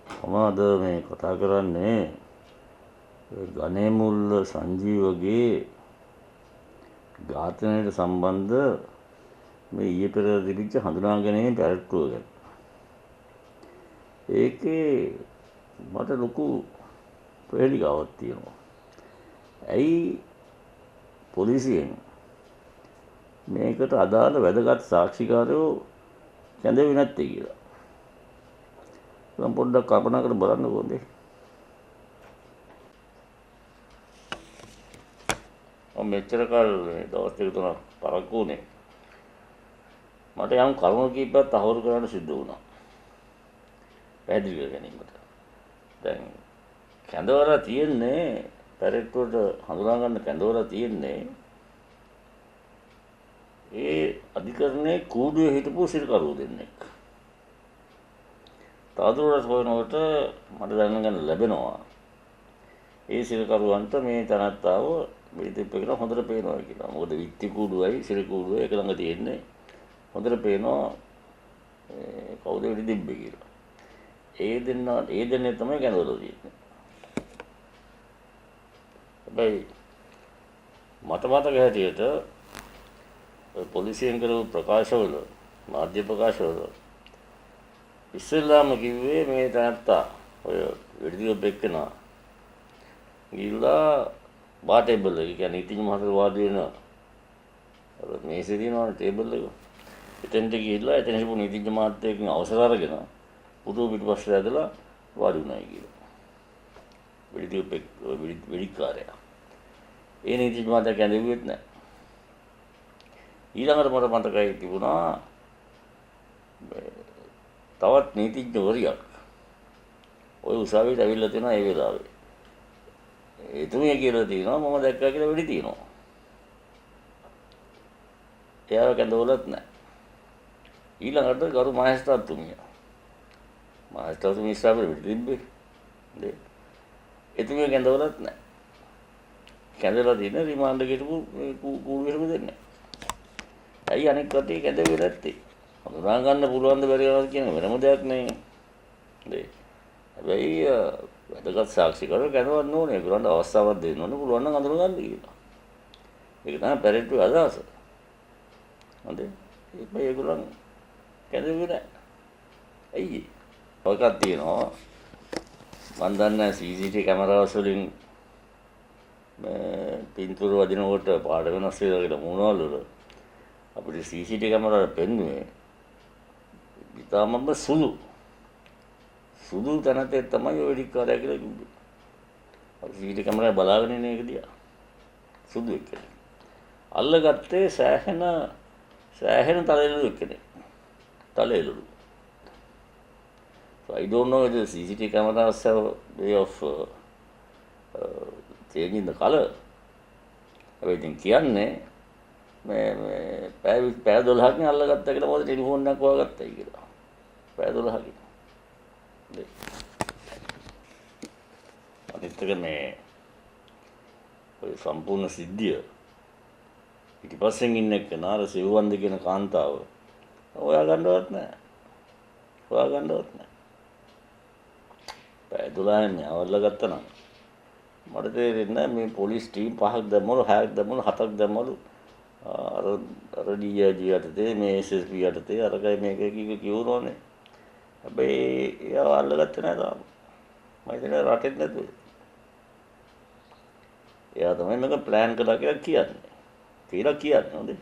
මම අද මේ කතා කරන්නේ ගණේමුල්ල සංජීවගේ ඝාතනයට සම්බන්ධ මේ ඊයේ පෙරේද තිබිච්ච හඳුනාගැනීමේ පැවැත්වුව ගැන. ඒකේ මට ලොකු ප්‍රේලිකාවක් තියෙනවා. ඇයි පොලිසියෙන් මේකට අදාළ වැදගත් සාක්ෂිකාරයෝ කැඳවුවේ නැත්තේ කියලා. මම පොඩ්ඩක් කල්පනා කරලා බලන්න ඕනේ. මම මෙච්චර කල් දවස් දෙක තුනක් පරක්කු වුණේ. මට යම් කරුණු කීපයක් තහවුරු කරන්න සිද්ධ වුණා. පැහැදිලි කර ගැනීමට. දැන් කැඳවලා තියෙන්නේ පැරෙට්ටුවට හඳුනා ගන්න කැඳවලා තියෙන්නේ ඒ අධිකරණයේ කූඩුවේ හිටපු සිරකරුවෝ දෙන්නෙක්. තවදුරටත් හොයනකොට මට දැනගන්න ලැබෙනවා ඒ සිරකරුවන්ට මේ තනත්තාව පිළිතිප්ප කියලා හොඳට පේනවා කියලා. මොකද විත්ති කූඩුවයි සිර කූඩුවයි එක ළඟ තියෙන්නේ. හොඳට පේනවා කවුද වෙඩි තිබ්බේ කියලා. ඒ දෙන්නේ තමයි කැඳවලා තියෙන්නේ. හැබැයි මට මතක හැටියට පොලිසියෙන් කරපු ප්‍රකාශවල මාධ්‍ය ප්‍රකාශවල ඉස්සෙල්ලාම කිව්වේ මේ තනත්තා ඔය වෙඩි තිබ්බ එක්කෙනා ගිහිල්ලා බාර් ටේබල් එක කියන්නේ නීතිඥ මහත්තයා වාඩි වෙන අර මේසේ තියෙනවනේ ටේබල් එක. එතෙන්ට ගිහිල්ලා එතන හිටපු නීතිඥ මහත්තයාගෙන් අවසර අරගෙන පුටුව පිටපස්සට ඇදලා වාඩි වුණායි කියලා. වෙඩිකාරයා. ඒ නීතිඥ මහත්තයා කැඳවුවෙත් නැහැ. ඊළඟට මට මතකයි තිබුණා තවත් නීතිඥවරියක් ඔය උසාවියට ඇවිල්ලා තියෙනවා ඒ වෙලාවේ. එතුමිය කියලා තියෙනවා මම දැක්කා කියලා වෙඩි තියෙනවා. එයාව කැඳවලත් නැහැ. ඊළඟට ගරු මහේස්ත්‍රාත්තුමිය. මහේස්ත්‍රාත්තුමිය ඉස්සරහට වෙඩි තිබ්බේ. නේද? එතුමිය කැඳවලත් නැහැ. කැඳවලා තියෙන රිමාන්ඩ් එකේ හිටපු කූඩුවෙටම දෙන්නේ. ඇයි අනෙක් කටේ කැඳවෙන්නේ නැත්තේ? හඳුනා ගන්න පුළුවන් ද බැරි වෙනවද කියන වෙනම දෙයක් නේ. නේද? හැබැයි වැදගත් සාක්ෂිකරු කැඳවන්න ඕනේ. ඒගොල්ලන්ට අවස්ථාවක් දෙන්න ඕනේ පුළුවන් නම් අඳුර ගන්න කියලා. ඒක තමයි පැරෙට්ටුවේ අදහස. හොඳේ. ඒගොල්ලන් කැඳවුවේ නැහැ. ඇයි? ඔයකක් තියෙනවා. මන් දන්නේ CCTV කැමරාස් වලින් පින්තූර වදිනකොට පාට වෙනස් වෙලා කියලා මොනවල වල අපිට CCTV කැමරා පෙන්නුවේ ඉතාමත්ම සුදු තැනතේ තමයි ඔය වෙඩික්කාරයා කියලා කිව්වේ. අපි CCTV කැමරා බලාගෙන ඉන්නේ ඒක දිහා. සුදු එක්කෙනෙක්. අල්ලගත්තේ සෑහෙන තලෙලු එක්කෙනෙක්. තලෙලු. So I don't know whether CCTV cameras have a way of changing the color. හැබැයි ඉතින් කියන්නේ මේ පැය 12කින් අල්ලගත්තා කියලා මොකද ටෙලිෆෝන් එකක් හොයාගත්තයි කියලා. පැය 12කින්. අනිත් එක මේ ඔය සම්පූර්ණ සිද්ධිය පිටිපස්සෙන් ඉන්න එක්කෙනා අර සිව්වන්ද කියන කාන්තාව හොයාගන්නවත් නැහැ. පැය 12න් අවල්ලගත්තා නම් මට තේරෙන්නේ නැහැ මේ පොලිස් ටීම් 5ක් දැම්මලු 6ක් දැම්මලු 7ක් දැම්මලු අර DIG යටතේ මේ SSP යටතේ අරකයි මේක කිව්වෝනේ. හැබැයි එයාව අල්ලගත්තේ නැහැ තාම. මම හිතන්නේ රටෙත් නැතුව. එයා තමයි මේක ප්ලෑන් කළා කියලා කියන්නේ. හොඳේ.